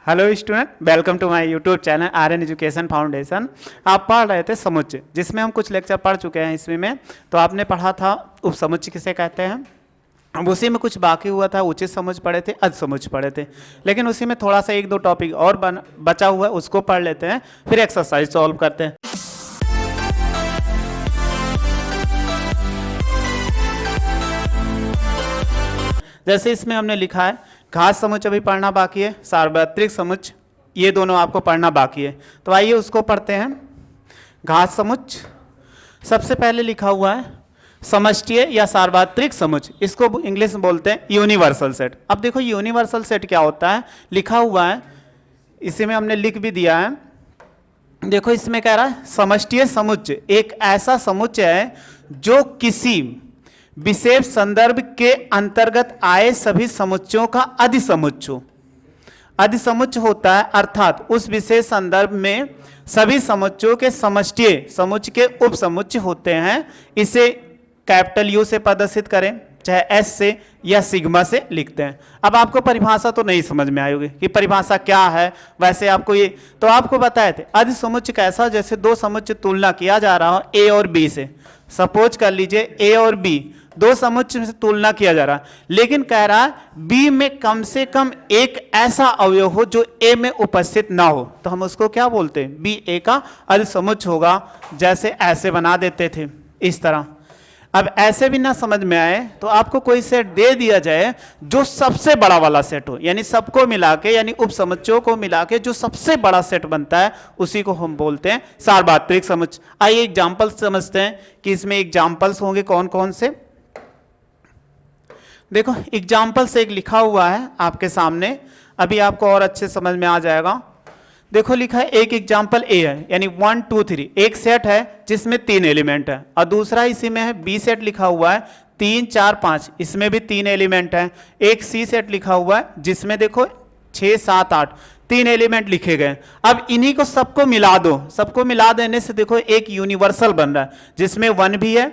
Hello student, welcome to my YouTube channel Aryan education foundation. आप पढ़ रहे थे समुच्चय, जिसमें हम कुछ लेक्चर पढ़ चुके हैं इसमें में। तो आपने पढ़ा था उपसमुच्चय किसे कहते हैं। अब उसी में कुछ बाकी हुआ था, उचित समुच्चय पढ़े थे, अधसमुच्चय पढ़े थे। लेकिन उसी में थोड़ा सा एक दो टॉपिक और बचा हुआ है, उसको पढ़ लेते हैं, फिर एक्सरसाइज सॉल्व करते हैं। जैसे इसमें हमने लिखा है घात समुच्चय अभी पढ़ना बाकी है, सार्वत्रिक समुच्चय ये दोनों आपको पढ़ना बाकी है। तो आइए उसको पढ़ते हैं। घात समुच्चय सबसे पहले लिखा हुआ है समष्टीय या सार्वत्रिक समुच्चय, इसको इंग्लिश में बोलते हैं यूनिवर्सल सेट। अब देखो यूनिवर्सल सेट क्या होता है, लिखा हुआ है, इसी में हमने लिख भी दिया है। देखो इसमें कह रहा है समष्टीय समुच्चय एक ऐसा समुच्चय है जो किसी विशेष संदर्भ के अंतर्गत आए सभी समुच्चयों का अधिसमुच्चय। अधिसमुच्चय होता है अर्थात उस विशेष संदर्भ में सभी समुच्चयों के समष्टीय समुच्चय के उपसमुच्चय होते हैं। इसे कैपिटल यू से प्रदर्शित करें, चाहे एस से या सिग्मा से लिखते हैं। अब आपको परिभाषा तो नहीं समझ में आई होगी कि परिभाषा क्या है। वैसे आपको ये तो आपको बताए थे अधिसमुच्चय कैसा, जैसे दो समुच्चय तुलना किया जा रहा हो ए और बी से। सपोज कर लीजिए ए और बी दो समुच्चय से तुलना किया जा रहा है, लेकिन कह रहा है बी में कम से कम एक ऐसा अवयव हो जो ए में उपस्थित ना हो, तो हम उसको क्या बोलते हैं, बी ए का अधिसमुच्चय होगा। जैसे ऐसे बना देते थे इस तरह। अब ऐसे भी ना समझ में आए तो आपको कोई सेट दे दिया जाए जो सबसे बड़ा वाला सेट हो, यानी सबको मिला के, यानी उपसमुच्चयों को मिला के जो सबसे बड़ा सेट बनता है, उसी को हम बोलते हैं सार्वत्रिक समुच्चय। आइए एग्जाम्पल समझते हैं कि इसमें एग्जाम्पल्स होंगे कौन कौन से। देखो एग्जाम्पल से एक लिखा हुआ है आपके सामने, अभी आपको और अच्छे समझ में आ जाएगा। देखो लिखा है एक एग्जाम्पल ए है, यानी 1 2 3 एक सेट है जिसमें 3 एलिमेंट है, और दूसरा इसी में है बी सेट लिखा हुआ है 3 4 5, इसमें भी 3 एलिमेंट है। एक सी सेट लिखा हुआ है जिसमें देखो 6 7 8 3 एलिमेंट लिखे गए। अब इन्हीं को सबको मिला दो, सबको मिला देने से देखो एक यूनिवर्सल बन रहा है, जिसमें 1 भी है,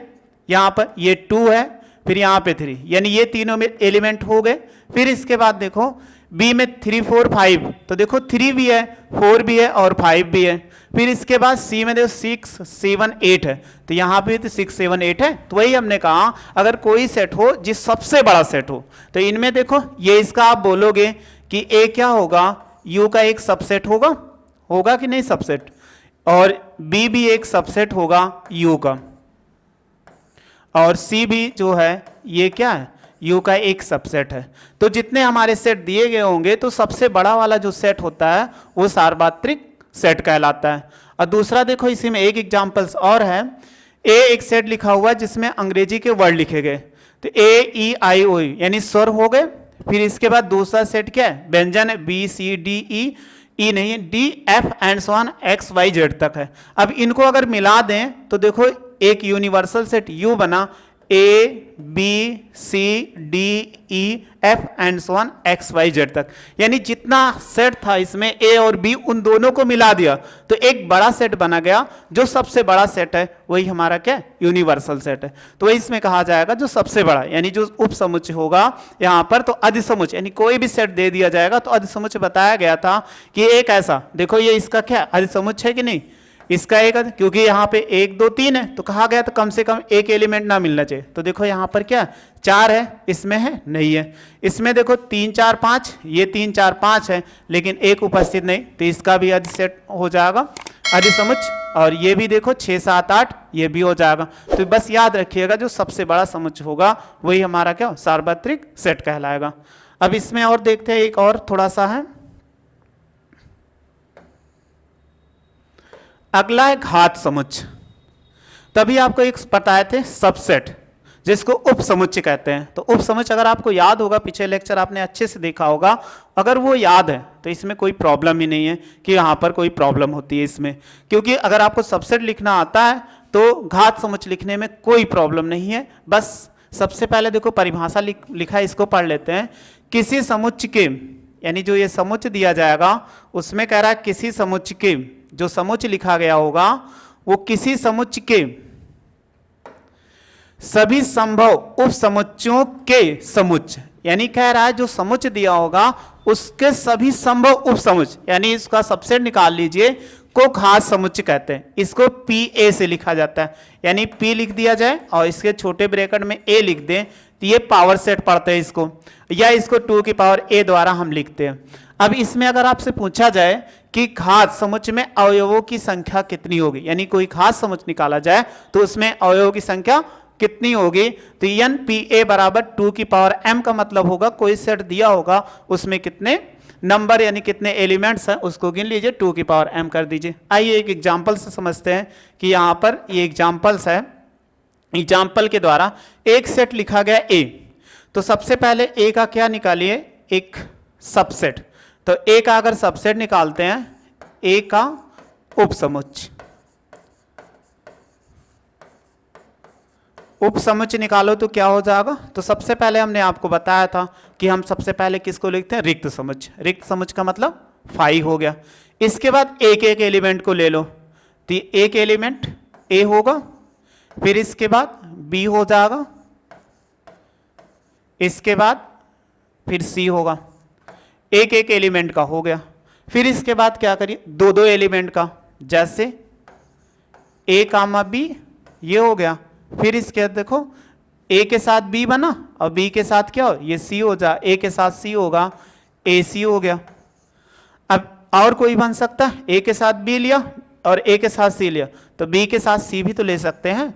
यहाँ पर ये 2 है, फिर यहाँ पे 3, यानी ये तीनों में एलिमेंट हो गए। फिर इसके बाद देखो बी में 3 4 5, तो देखो 3 भी है, 4 भी है और 5 भी है। फिर इसके बाद सी में देखो 6 7 8 है, तो यहाँ पे तो 6 7 8 है। तो वही हमने कहा अगर कोई सेट हो जिस सबसे बड़ा सेट हो, तो इनमें देखो ये इसका आप बोलोगे कि ए क्या होगा, यू का एक सबसेट होगा, होगा कि नहीं सबसेट, और बी भी एक सबसेट होगा यू का, और सी भी जो है ये क्या है, यू का एक सबसेट है। तो जितने हमारे सेट दिए गए होंगे तो सबसे बड़ा वाला जो सेट होता है वो सार्वत्रिक सेट कहलाता है। और दूसरा देखो इसी में एक एग्जांपल्स और है, ए एक सेट लिखा हुआ है जिसमें अंग्रेजी के वर्ड लिखे गए, तो ए ई आई ओ यानी स्वर हो गए। फिर इसके बाद दूसरा सेट क्या है, व्यंजन है, बी सी डी ई, ई नहीं है, D F and so on X Y Z तक है। अब इनको अगर मिला दें तो देखो एक यूनिवर्सल सेट यू बना, A B C D E F and so on X Y Z तक, यानी जितना सेट था इसमें ए और बी उन दोनों को मिला दिया तो एक बड़ा सेट बना गया। जो सबसे बड़ा सेट है वही हमारा क्या यूनिवर्सल सेट है। तो वही इसमें कहा जाएगा जो सबसे बड़ा, यानी जो उपसमुच्चय होगा यहाँ पर, तो अधिसमुच्चय, यानी कोई भी सेट दे दिया जाएगा तो अधिसमुच्चय बताया गया था कि एक ऐसा, देखो ये इसका क्या अधिसमुच्चय है कि नहीं, इसका एक, क्योंकि यहाँ पे 1 2 3 है तो कहा गया तो कम से कम एक एलिमेंट ना मिलना चाहिए। तो देखो यहाँ पर क्या 4 है, इसमें है नहीं है। इसमें देखो 3 4 5, ये 3 4 5 है लेकिन एक उपस्थित नहीं, तो इसका भी अधिसेट हो जाएगा अधिसमुच्चय। और ये भी देखो 6 7 8 ये भी हो जाएगा। तो बस याद रखिएगा जो सबसे बड़ा समुच्चय होगा वही हमारा क्या सार्वत्रिक सेट कहलाएगा। अब इसमें और देखते हैं, एक और थोड़ा सा है, अगला है घात समुच्चय। तभी आपको एक बताए थे सबसेट जिसको उपसमुच्चय कहते हैं। तो उपसमुच्चय अगर आपको याद होगा, पीछे लेक्चर आपने अच्छे से देखा होगा, अगर वो याद है तो इसमें कोई प्रॉब्लम ही नहीं है कि यहाँ पर कोई प्रॉब्लम होती है इसमें, क्योंकि अगर आपको सबसेट लिखना आता है तो घात समुच्चय लिखने में कोई प्रॉब्लम नहीं है। बस सबसे पहले देखो परिभाषा लिखा है, इसको पढ़ लेते हैं। किसी समुच्चय के, यानी जो ये समुच्चय दिया जाएगा उसमें कह रहा है किसी समुच्चय के, जो समुच्चय लिखा गया होगा वो किसी समुच्चय के सभी संभव उपसमुच्चयों के समुच्चय, यानी कह रहा है जो समुच्चय दिया होगा उसके सभी संभव उपसमुच्चय यानी इसका सबसेट निकाल लीजिए को घात समुच्चय कहते हैं। इसको पी ए से लिखा जाता है, यानी पी लिख दिया जाए और इसके छोटे ब्रैकेट में ए लिख दें तो ये पावर सेट पढ़ते हैं इसको, या इसको 2 की पावर ए द्वारा हम लिखते हैं। अब इसमें अगर आपसे पूछा जाए कि घात समुच्चय में अवयवों की संख्या कितनी होगी, यानी कोई घात समुच्चय निकाला जाए तो उसमें अवयवों की संख्या कितनी होगी, तो एन पी ए बराबर 2 की पावर एम का मतलब होगा कोई सेट दिया होगा उसमें कितने नंबर यानी कितने एलिमेंट्स हैं उसको गिन लीजिए, 2 की पावर m कर दीजिए। आइए एक एग्जांपल से समझते हैं कि यहाँ पर ये एग्जांपल्स है। एग्जांपल के द्वारा एक सेट लिखा गया a, तो सबसे पहले a का क्या निकालिए, एक सबसेट। तो a का अगर सबसेट निकालते हैं a का उपसमुच्चय, उपसमुच्चय निकालो तो क्या हो जाएगा, तो सबसे पहले हमने आपको बताया था कि हम सबसे पहले किसको लिखते हैं, रिक्त समुच्चय। रिक्त समुच्चय का मतलब 5 हो गया। इसके बाद एक एक एलिमेंट को ले लो, तो एक एलिमेंट a होगा, फिर इसके बाद b हो जाएगा, इसके बाद फिर c होगा, एक एक एलिमेंट का हो गया। फिर इसके बाद क्या करिए, दो दो एलिमेंट का, जैसे a कामा b ये हो गया। फिर इसके बाद देखो a के साथ b बना और b के साथ क्या हो, ये c हो जा, a के साथ c होगा, ac हो गया। अब और कोई बन सकता है, a के साथ b लिया और a के साथ c लिया, तो b के साथ c भी तो ले सकते हैं,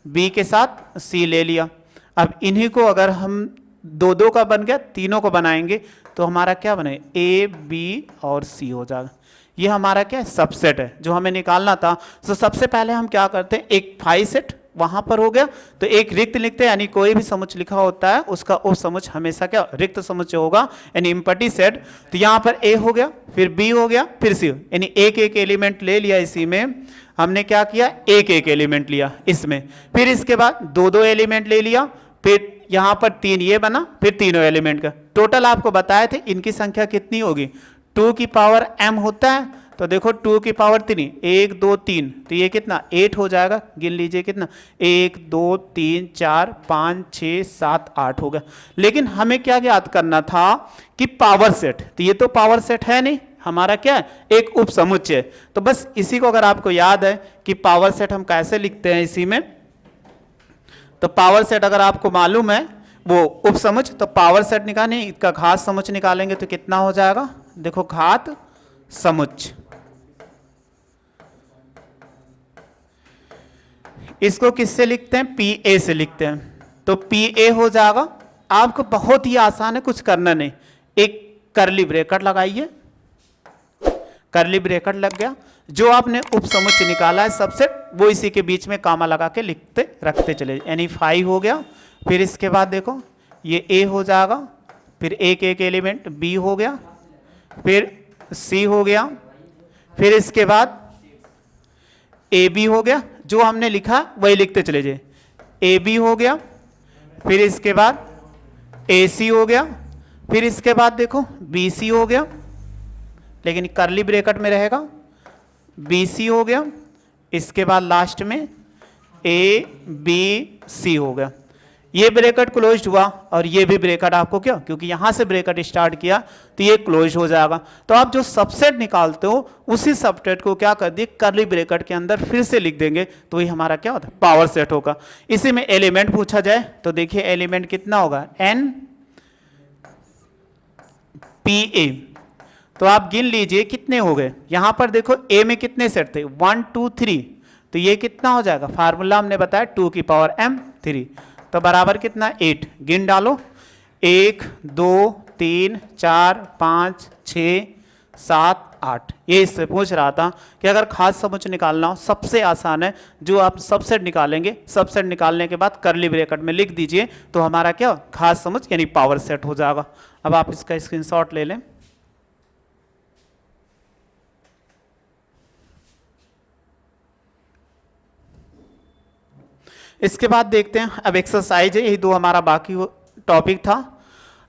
b के साथ c ले लिया। अब इन्हीं को अगर हम दो दो का बन गया, तीनों को बनाएंगे तो हमारा क्या बने, a b और c हो जाएगा। ये हमारा क्या है, सबसेट है जो हमें निकालना था। तो सबसे पहले हम क्या करते हैं, एक 5 सेट वहां पर हो गया, तो एक रिक्त लिखते हैं, यानी कोई भी समुच्चय लिखा होता है उसका उपसमुच्चय हमेशा क्या रिक्त समुच्चय होगा, यानी एम्प्टी सेट। तो यहाँ पर a हो गया, फिर b हो गया, फिर c, यानी एक एक एलिमेंट ले लिया। इसी में हमने क्या किया, एक एक एलिमेंट लिया इसमें, फिर इसके बाद दो दो एलिमेंट ले लिया, फिर यहाँ पर 3 ये बना, फिर तीनों एलिमेंट का टोटल आपको बताए थे इनकी संख्या कितनी होगी, 2 की पावर m होता है। तो देखो 2 की पावर 3, 1 2 3, तो ये कितना 8 हो जाएगा। गिन लीजिए कितना, 1 2 3 4 5 6 7 8 हो गया। लेकिन हमें क्या याद करना था कि पावर सेट, तो ये तो पावर सेट है नहीं, हमारा क्या है, एक उपसमुच्चय। तो बस इसी को अगर आपको याद है कि पावर सेट हम कैसे लिखते हैं इसी में, तो पावर सेट अगर आपको मालूम है वो उपसमुच्चय, तो पावर सेट निकालें, इसका घात समुच्चय निकालेंगे तो कितना हो जाएगा, देखो घात समुच्चय। इसको किससे लिखते हैं, पी ए से लिखते हैं, तो पी ए हो जाएगा। आपको बहुत ही आसान है, कुछ करना नहीं, एक करली ब्रैकेट लगाइए, करली ब्रैकेट लग गया, जो आपने उपसमुच्चय निकाला है सबसे, वो इसी के बीच में कामा लगा के लिखते रखते चले, यानी 5 हो गया। फिर इसके बाद देखो ये a हो जाएगा, फिर एक एक एलिमेंट b हो गया, फिर c हो गया, फिर इसके बाद ए बी हो गया, जो हमने लिखा वही लिखते चले जाए, ए बी हो गया, फिर इसके बाद ए सी हो गया, फिर इसके बाद देखो बी सी हो गया, लेकिन करली ब्रैकेट में रहेगा, बी सी हो गया, इसके बाद लास्ट में ए बी सी हो गया। ये ब्रैकेट क्लोज्ड हुआ और ये भी ब्रैकेट आपको क्या, क्योंकि यहां से ब्रैकेट स्टार्ट किया तो ये क्लोज हो जाएगा। तो आप जो सबसेट निकालते हो उसी सबसेट को क्या कर दिए, करली ब्रैकेट के अंदर फिर से लिख देंगे, तो ये हमारा क्या होता है, पावर सेट होगा। इसी में एलिमेंट पूछा जाए तो देखिए एलिमेंट कितना होगा, एन पी ए। तो आप गिन लीजिए कितने हो गए, यहां पर देखो ए में कितने सेट थे, 1 2 3, तो ये कितना हो जाएगा, फार्मूला हमने बताया 2 की पावर m 3, तो बराबर कितना 8। गिन डालो, 1 2 3 4 5 6 7 8। ये इससे पूछ रहा था कि अगर खास समुच्चय निकालना हो सबसे आसान है, जो आप सबसेट निकालेंगे, सबसेट निकालने के बाद करली ब्रैकेट में लिख दीजिए तो हमारा क्या खास समुच्चय यानी पावर सेट हो जाएगा। अब आप इसका स्क्रीनशॉट ले लें। इसके बाद देखते हैं अब एक्सरसाइज है, यही दो हमारा बाकी टॉपिक था।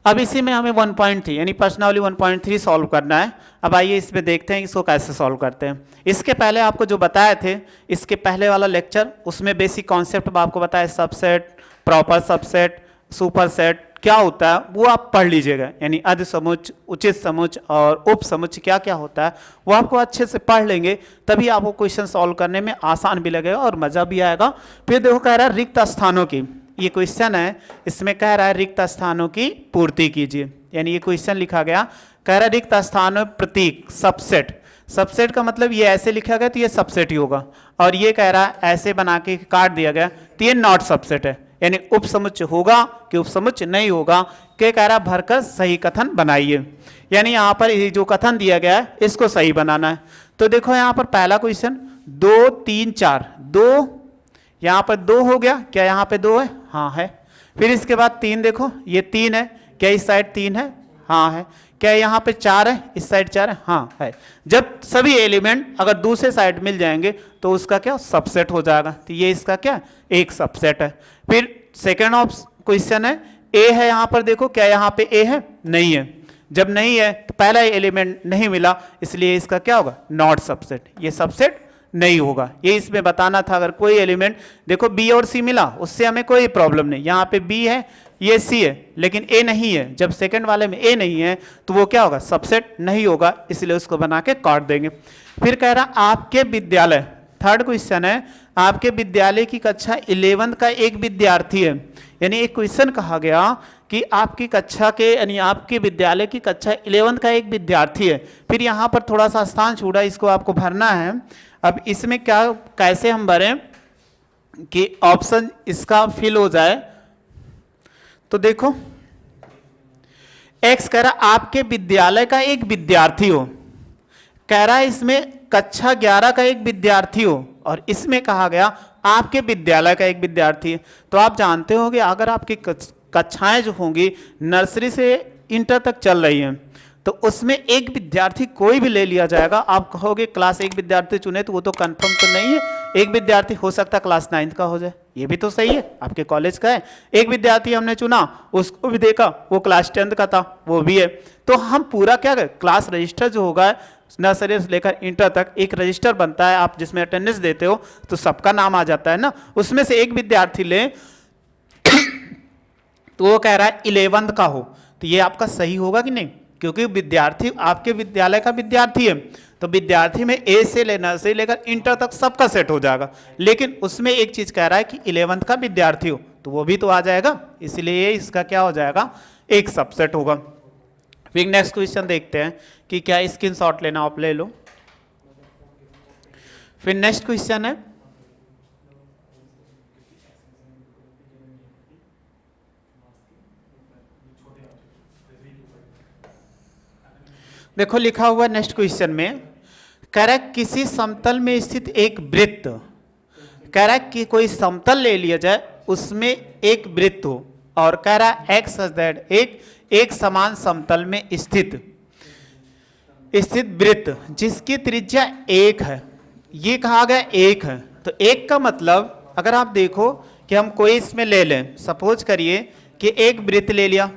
अब इसी में हमें 1.3 यानी प्रश्नावली 1.3 सॉल्व करना है। अब आइए इसमें देखते हैं इसको कैसे सॉल्व करते हैं। इसके पहले आपको जो बताए थे, इसके पहले वाला लेक्चर, उसमें बेसिक कॉन्सेप्ट आपको बताया, subset, proper subset, super set, क्या होता है वो आप पढ़ लीजिएगा, यानी अध समुच्चय, उचित समुच्चय और उप समुच्चय क्या क्या होता है वो आपको अच्छे से पढ़ लेंगे, तभी आपको क्वेश्चन सॉल्व करने में आसान भी लगेगा और मजा भी आएगा। फिर देखो कह रहा है रिक्त स्थानों की, ये क्वेश्चन है, इसमें कह रहा है रिक्त स्थानों की पूर्ति कीजिए, यानी ये क्वेश्चन लिखा गया, कह रहा है रिक्त स्थानों प्रतीक सबसेट, सबसेट का मतलब ये ऐसे लिखा गया तो ये सबसेट ही होगा, और ये कह रहा है ऐसे बना के काट दिया गया तो ये नॉट सबसेट है, यानी उप समुच्चय होगा कि उप समुच्चय नहीं होगा, क्या कह रहा है भरकर सही कथन बनाइए, यानी यहाँ पर ये जो कथन दिया गया है इसको सही बनाना है। तो देखो यहाँ पर पहला क्वेश्चन 2 3 4, 2 यहाँ पर 2 हो गया, क्या यहाँ पे 2 है? हाँ है। फिर इसके बाद 3 देखो, ये 3 है, क्या इस साइड 3 है? हाँ है। क्या यहाँ पे 4 है, इस साइड 4 है? हाँ है। जब सभी एलिमेंट अगर दूसरे साइड मिल जाएंगे तो उसका क्या सबसेट हो जाएगा, तो ये इसका क्या एक सबसेट है। फिर सेकेंड क्वेश्चन है, ए है यहाँ पर, देखो क्या यहाँ पे ए है? नहीं है। जब नहीं है तो पहला एलिमेंट नहीं मिला, इसलिए इसका क्या होगा नॉट सबसेट, ये सबसेट नहीं होगा। ये इसमें बताना था, अगर कोई एलिमेंट देखो बी और सी मिला उससे हमें कोई प्रॉब्लम नहीं, यहाँ पे बी है ये सी है लेकिन ए नहीं है, जब सेकंड वाले में ए नहीं है तो वो क्या होगा सबसेट नहीं होगा, इसलिए उसको बना के काट देंगे। फिर कह रहा आपके विद्यालय, थर्ड क्वेश्चन है, आपके विद्यालय की कक्षा 11 का एक विद्यार्थी है, यानी एक क्वेश्चन कहा गया कि आपकी कक्षा के यानी आपके विद्यालय की कक्षा 11 का एक विद्यार्थी है। फिर यहाँ पर थोड़ा सा स्थान छूटा, इसको आपको भरना है। अब इसमें क्या कैसे हम भरें कि ऑप्शन इसका फिल हो जाए, तो देखो एक्स कह रहा आपके विद्यालय का एक विद्यार्थी हो, कह रहा है इसमें कक्षा 11 का एक विद्यार्थी हो, और इसमें कहा गया आपके विद्यालय का एक विद्यार्थी है। तो आप जानते हो कि अगर आपकी कक्षाएं जो होंगी नर्सरी से इंटर तक चल रही हैं तो उसमें एक विद्यार्थी कोई भी ले लिया जाएगा। आप कहोगे क्लास 1 विद्यार्थी चुने, तो वो तो कंफर्म तो नहीं है, एक विद्यार्थी हो सकता है क्लास 9 का हो जाए, ये भी तो सही है, आपके कॉलेज का है। एक विद्यार्थी हमने चुना, उसको भी देखा वो क्लास 10 का था, वो भी है। तो हम पूरा क्या करें, क्लास रजिस्टर जो होगा नर्सरी से लेकर इंटर तक एक रजिस्टर बनता है, आप जिसमें अटेंडेंस देते हो तो सबका नाम आ जाता है ना, उसमें से एक विद्यार्थी ले तो वो कह रहा है 11 का हो, तो ये आपका सही होगा कि नहीं, क्योंकि विद्यार्थी आपके विद्यालय का विद्यार्थी है, तो विद्यार्थी में ए से लेना से लेकर इंटर तक सबका सेट हो जाएगा। लेकिन उसमें एक चीज कह रहा है कि 11th का विद्यार्थी हो, तो वो भी तो आ जाएगा, इसलिए इसका क्या हो जाएगा एक सबसेट होगा। फिर नेक्स्ट क्वेश्चन देखते हैं कि क्या स्क्रीनशॉट लेना आप ले लो। फिर नेक्स्ट क्वेश्चन है, देखो लिखा हुआ नेक्स्ट क्वेश्चन में, कह रहा है किसी समतल में स्थित एक वृत्त, कह रहा है कि कोई समतल ले लिया जाए उसमें एक वृत्त हो, और कह रहा है एक्स दैट एक समान समतल में स्थित वृत्त जिसकी त्रिज्या 1 है, ये कहा गया 1 है। तो 1 का मतलब अगर आप देखो कि हम कोई इसमें ले लें, सपोज करिए कि एक वृत्त ले लिया,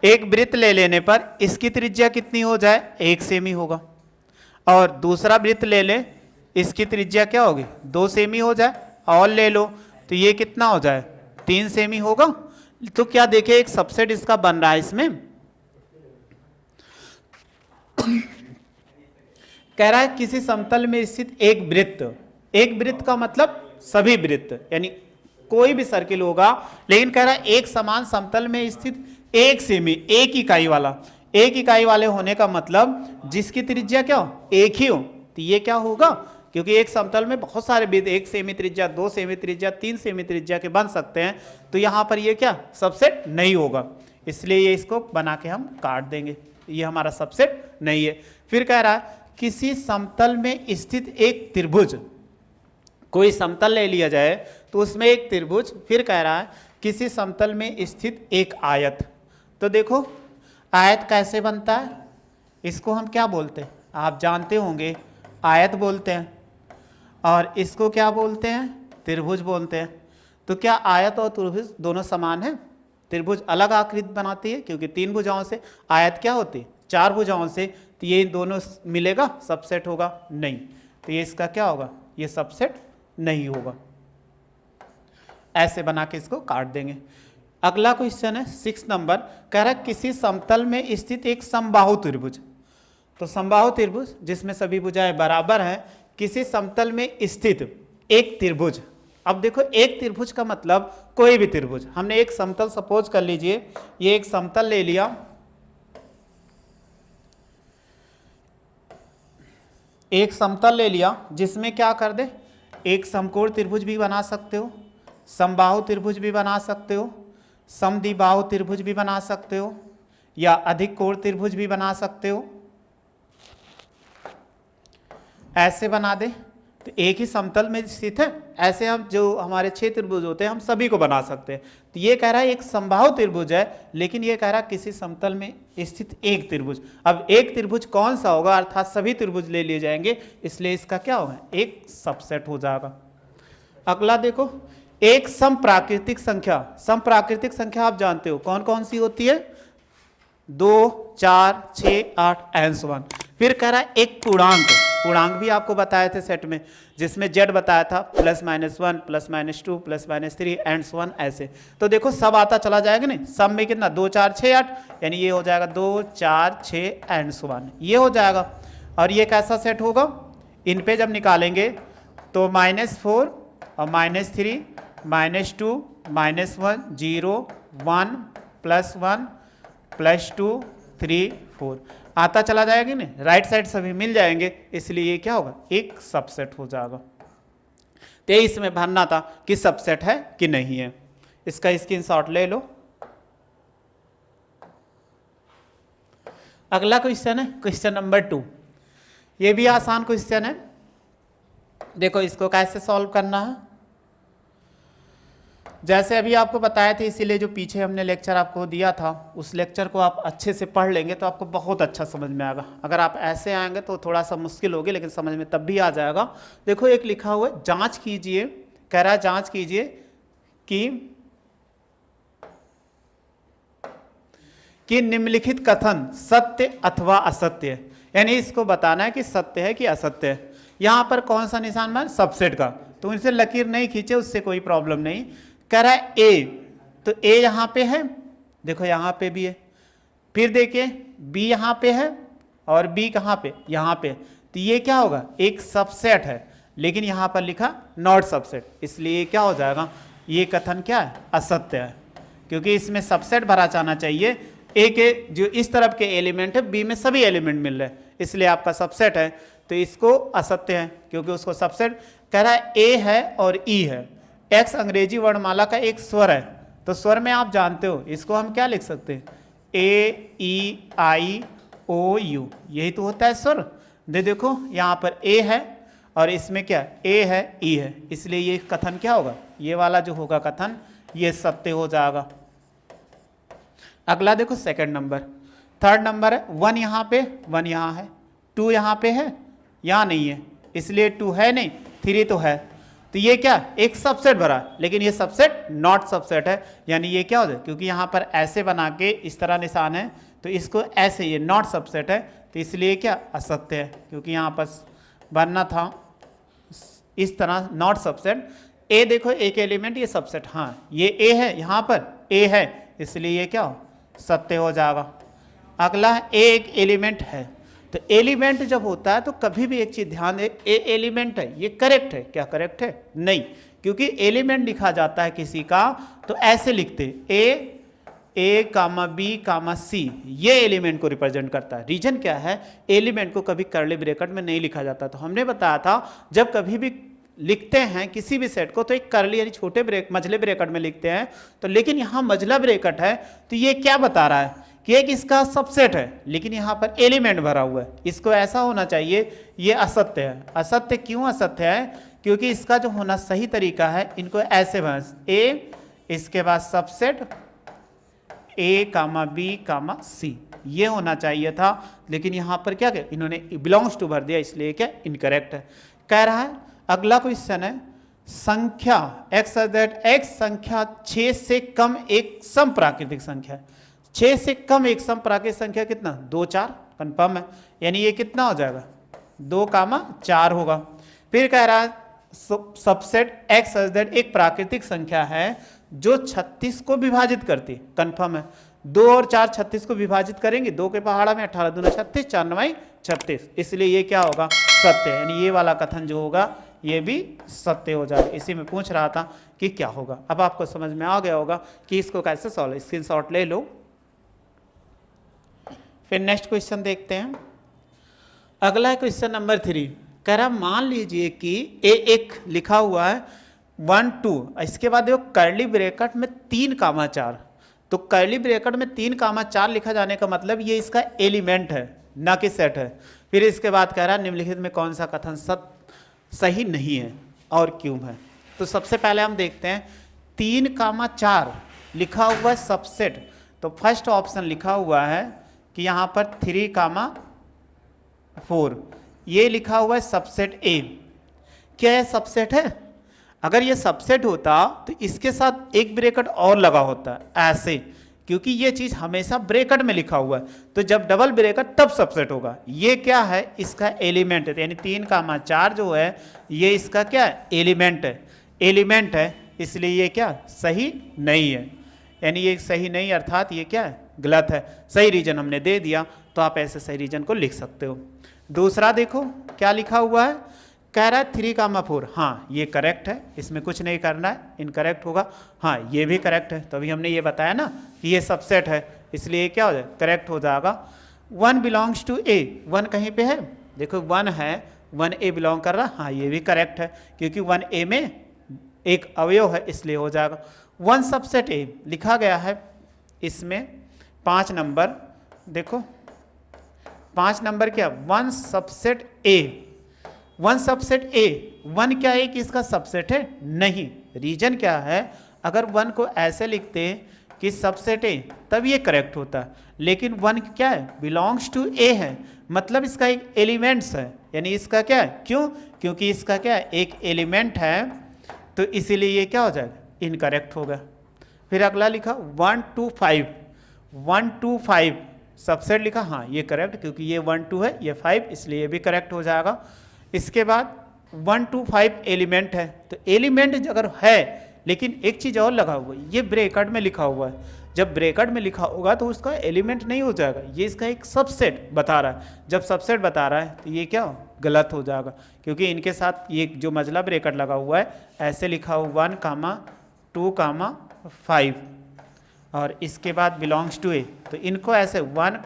एक वृत्त ले लेने पर इसकी त्रिज्या कितनी हो जाए 1 सेमी होगा, और दूसरा वृत्त ले ले इसकी त्रिज्या क्या होगी 2 सेमी हो जाए, और ले लो तो ये कितना हो जाए 3 सेमी होगा। तो क्या देखिए एक सबसेट इसका बन रहा है इसमें, कह रहा है किसी समतल में स्थित एक वृत्त, एक वृत्त का मतलब सभी वृत्त यानी कोई भी सर्किल होगा, लेकिन कह रहा है एक समान समतल में स्थित 1 सेमी, एक इकाई वाला, एक इकाई वाले होने का मतलब जिसकी त्रिज्या क्या हो 1 ही हो, तो ये क्या होगा, क्योंकि एक समतल में बहुत सारे वृत्त 1 सेमी त्रिज्या, 2 सेमी त्रिज्या, 3 सेमी त्रिज्या के बन सकते हैं, तो यहां पर ये क्या सबसेट नहीं होगा, इसलिए ये इसको बना के हम काट देंगे, ये हमारा सबसेट नहीं है। फिर कह रहा है किसी समतल में स्थित एक त्रिभुज, कोई समतल ले लिया जाए तो उसमें एक त्रिभुज, फिर कह रहा है किसी समतल में स्थित एक आयत। तो देखो आयत कैसे बनता है, इसको हम क्या बोलते हैं आप जानते होंगे, आयत बोलते हैं, और इसको क्या बोलते हैं त्रिभुज बोलते हैं। तो क्या आयत और त्रिभुज दोनों समान है, त्रिभुज अलग आकृति बनाती है क्योंकि 3 भुजाओं से, आयत क्या होती है 4 भुजाओं से, तो ये दोनों मिलेगा सबसेट होगा नहीं, तो ये इसका क्या होगा ये सबसेट नहीं होगा। ऐसे बना के इसको काट देंगे। अगला क्वेश्चन है 6 नंबर, कह रहा है किसी समतल में स्थित एक समबाहु त्रिभुज। तो समबाहु त्रिभुज जिसमें सभी भुजाएं बराबर हैं, किसी समतल में स्थित एक त्रिभुज। अब देखो एक त्रिभुज का मतलब कोई भी त्रिभुज। हमने एक समतल सपोज कर लीजिए, ये एक समतल ले लिया, एक समतल ले लिया जिसमें क्या कर दे, एक समकोण त्रिभुज भी बना सकते हो, समबाहु त्रिभुज भी बना सकते हो, समद्विबाहु त्रिभुज भी बना सकते हो, या अधिक कोण त्रिभुज भी बना सकते हो। ऐसे बना दे तो एक ही समतल में स्थित है, ऐसे हम जो हमारे 6 त्रिभुज होते हैं हम सभी को बना सकते हैं। तो ये कह रहा है एक समबाहु त्रिभुज है, लेकिन ये कह रहा है किसी समतल में स्थित एक त्रिभुज। अब एक त्रिभुज कौन सा होगा, अर्थात सभी त्रिभुज ले लिए जाएंगे, इसलिए इसका क्या होगा, एक सबसेट हो जाएगा। अगला देखो, एक समप्राकृतिक संख्या। समप्राकृतिक संख्या आप जानते हो कौन कौन सी होती है, 2, 4, 6, 8 एंड सो ऑन। फिर कह रहा है एक पूर्णांक। पूर्णांक भी आपको बताए थे सेट में, जिसमें z बताया था +-1, +-2, +-3 एंड सो ऑन ऐसे। तो देखो सब आता चला जाएगा नहीं, सब में कितना 2, 4, 6, 8, यानी ये हो जाएगा 2, 4, 6 एंड सो ऑन, ये हो जाएगा। और ये कैसा सेट होगा, इन पे जब निकालेंगे तो -4 और -3, -2, -1, 0, 1, +1, +2, 3, 4 आता चला जाएगा नहीं, राइट साइड सभी मिल जाएंगे, इसलिए ये क्या होगा, एक सबसेट हो जाएगा। तो इसमें भरना था कि सबसेट है कि नहीं है। इसका स्क्रीनशॉट ले लो। अगला क्वेश्चन है क्वेश्चन नंबर 2। ये भी आसान क्वेश्चन है। देखो इसको कैसे सॉल्व करना है, जैसे अभी आपको बताया था, इसीलिए जो पीछे हमने लेक्चर आपको दिया था उस लेक्चर को आप अच्छे से पढ़ लेंगे तो आपको बहुत अच्छा समझ में आएगा। अगर आप ऐसे आएंगे तो थोड़ा सा मुश्किल होगी, लेकिन समझ में तब भी आ जाएगा। देखो एक लिखा हुआ है, जांच कीजिए, कह रहा है जांच कीजिए कि निम्नलिखित कथन सत्य अथवा असत्य है। यानी इसको बताना है कि सत्य है कि असत्य है। यहाँ पर कौन सा निशान है, सबसेट का, तो इनसे लकीर नहीं खींचे, उससे कोई प्रॉब्लम नहीं। कह रहा है ए, तो ए यहाँ पे है, देखो यहाँ पे भी है, फिर देखिए बी यहाँ पे है और बी कहाँ पे, यहाँ पे। तो ये क्या होगा, एक सबसेट है, लेकिन यहाँ पर लिखा नॉट सबसेट, इसलिए क्या हो जाएगा, ये कथन क्या है, असत्य है, क्योंकि इसमें सबसेट भरा जाना चाहिए। ए के जो इस तरफ के एलिमेंट है, बी में सभी एलिमेंट मिल रहे हैं, इसलिए आपका सबसेट है, तो इसको असत्य है क्योंकि उसको सबसेट। कह रहा है ए है और ई है। एक्स अंग्रेजी वर्णमाला का एक स्वर है, तो स्वर में आप जानते हो इसको हम क्या लिख सकते हैं, ए ई आई ओ यू, यही तो होता है स्वर। देखो यहाँ पर ए है और इसमें क्या ए है, ई है, इसलिए ये कथन क्या होगा, ये वाला जो होगा कथन ये सत्य हो जाएगा। अगला देखो सेकंड नंबर, थर्ड नंबर है 1 यहाँ पे, 1 यहाँ है, 2 यहाँ पे है, यहाँ नहीं है, इसलिए 2 है नहीं, 3 तो है। तो ये क्या, एक सबसेट भरा, लेकिन ये सबसेट नॉट सबसेट है, यानी ये क्या हो जाए, क्योंकि यहाँ पर ऐसे बना के इस तरह निशान है, तो इसको ऐसे, ये नॉट सबसेट है, तो इसलिए क्या असत्य है, क्योंकि यहाँ पर बनना था इस तरह नॉट सबसेट। ए देखो एक एलिमेंट, ये सबसेट, हाँ ये ए है, यहाँ पर ए है, इसलिए ये क्या हो, सत्य हो जाएगा। अगला ए एक एलिमेंट है, तो एलिमेंट जब होता है तो कभी भी एक चीज ध्यान दे, ए एलिमेंट है, ये करेक्ट है क्या, करेक्ट है नहीं, क्योंकि एलिमेंट लिखा जाता है किसी का तो ऐसे लिखते ए कामा बी कामा सी, ये एलिमेंट को रिप्रेजेंट करता है। रीजन क्या है, एलिमेंट को कभी कर्ली ब्रैकेट में नहीं लिखा जाता। तो हमने बताया था जब कभी भी लिखते हैं किसी भी सेट को तो एक कर्ली यानी छोटे मझले ब्रैकेट में लिखते हैं, तो लेकिन यहाँ मझला ब्रैकेट है, तो ये क्या बता रहा है कि एक इसका सबसेट है, लेकिन यहाँ पर एलिमेंट भरा हुआ है, इसको ऐसा होना चाहिए, ये असत्य है। असत्य क्यों असत्य है, क्योंकि इसका जो होना सही तरीका है, इनको ऐसे बस ए, इसके बाद subset A comma B comma सी, ये होना चाहिए था, लेकिन यहाँ पर क्या इन्होंने बिलोंग्स टू भर दिया, इसलिए क्या इनकरेक्ट है। कह रहा है अगला क्वेश्चन है संख्या x संख्या 6 से कम एक समप्राकृतिक संख्या है। 6 से कम एक समप्राकृतिक संख्या कितना, 2, 4 कंफर्म है, यानी ये कितना हो जाएगा, 2, 4 होगा। फिर कह रहा है सबसेट एक्स सच दैट एक प्राकृतिक संख्या है जो 36 को विभाजित करती, कंफर्म है। 2 और 4 36 को विभाजित करेंगे, 2 के पहाड़ा में 18 दूना 36, 4 9 36, इसलिए ये क्या होगा, सत्य। यानी ये वाला कथन जो होगा ये भी सत्य हो जाएगा। इसी में पूछ रहा था कि क्या होगा। अब आपको समझ में आ गया होगा कि इसको कैसे सॉल्व, स्क्रीनशॉट ले लो। फिर नेक्स्ट क्वेश्चन देखते हैं। अगला क्वेश्चन नंबर 3 कह रहा, मान लीजिए कि एक लिखा हुआ है 1 2, इसके बाद देखो कर्ली ब्रैकेट में 3,4, तो कर्ली ब्रैकेट में 3,4 लिखा जाने का मतलब ये इसका एलिमेंट है, ना कि सेट है। फिर इसके बाद कह रहा है निम्नलिखित में कौन सा कथन सही नहीं है और क्यों है। तो सबसे पहले हम देखते हैं 3,4 लिखा हुआ है सबसेट, तो फर्स्ट ऑप्शन लिखा हुआ है कि यहाँ पर 3,4 ये लिखा हुआ है सबसेट ए। क्या यह सबसेट है? अगर ये सबसेट होता तो इसके साथ एक ब्रैकेट और लगा होता ऐसे, क्योंकि ये चीज हमेशा ब्रैकेट में लिखा हुआ है, तो जब डबल ब्रैकेट तब सबसेट होगा। ये क्या है, इसका एलिमेंट है, यानी 3,4 जो है ये इसका क्या है, एलिमेंट है, एलिमेंट है, इसलिए ये क्या सही नहीं है। यानी ये सही नहीं अर्थात ये क्या है, गलत है। सही रीजन हमने दे दिया, तो आप ऐसे सही रीजन को लिख सकते हो। दूसरा देखो क्या लिखा हुआ है, कह रहा है 3,4, हाँ ये करेक्ट है, इसमें कुछ नहीं करना है, इनकरेक्ट होगा। हाँ ये भी करेक्ट है, तो अभी हमने ये बताया ना कि ये सबसेट है, इसलिए क्या हो जाए, करेक्ट हो जाएगा। 1 बिलोंग्स टू ए, 1 कहीं पे है, देखो 1 है, 1 ए बिलोंग कर रहा, हाँ ये भी करेक्ट है, क्योंकि 1 ए में एक अवयव है, इसलिए हो जाएगा। 1 सबसेट ए लिखा गया है, इसमें 5 नंबर, देखो 5 नंबर क्या, 1 सबसेट ए, 1 सबसेट ए, 1 क्या है कि इसका सबसेट है, नहीं। रीजन क्या है, अगर 1 को ऐसे लिखते कि सबसेट ए तब ये करेक्ट होता है, लेकिन 1 क्या है, बिलोंग्स टू ए है, मतलब इसका एक एलिमेंट्स है, यानी इसका क्या है, क्यों, क्योंकि इसका क्या है, एक एलिमेंट है, तो इसीलिए ये क्या हो जाएगा, इनकरेक्ट होगा। फिर अगला लिखा 1 2 5, 1 2 5 सबसेट लिखा, हाँ ये करेक्ट, क्योंकि ये 1 2 है, ये 5, इसलिए ये भी करेक्ट हो जाएगा। इसके बाद 1 2 5 एलिमेंट है, तो एलिमेंट अगर है लेकिन एक चीज़ और लगा हुआ है, ये ब्रैकेट में लिखा हुआ है, जब ब्रैकेट में लिखा होगा तो उसका एलिमेंट नहीं हो जाएगा, ये इसका एक सबसेट बता रहा है। जब सबसेट बता रहा है तो ये क्या गलत हो जाएगा, क्योंकि इनके साथ ये जो मजला ब्रैकेट लगा हुआ है ऐसे लिखा हुआ 1 2 5, और इसके बाद बिलोंग्स टू ए, तो इनको ऐसे 1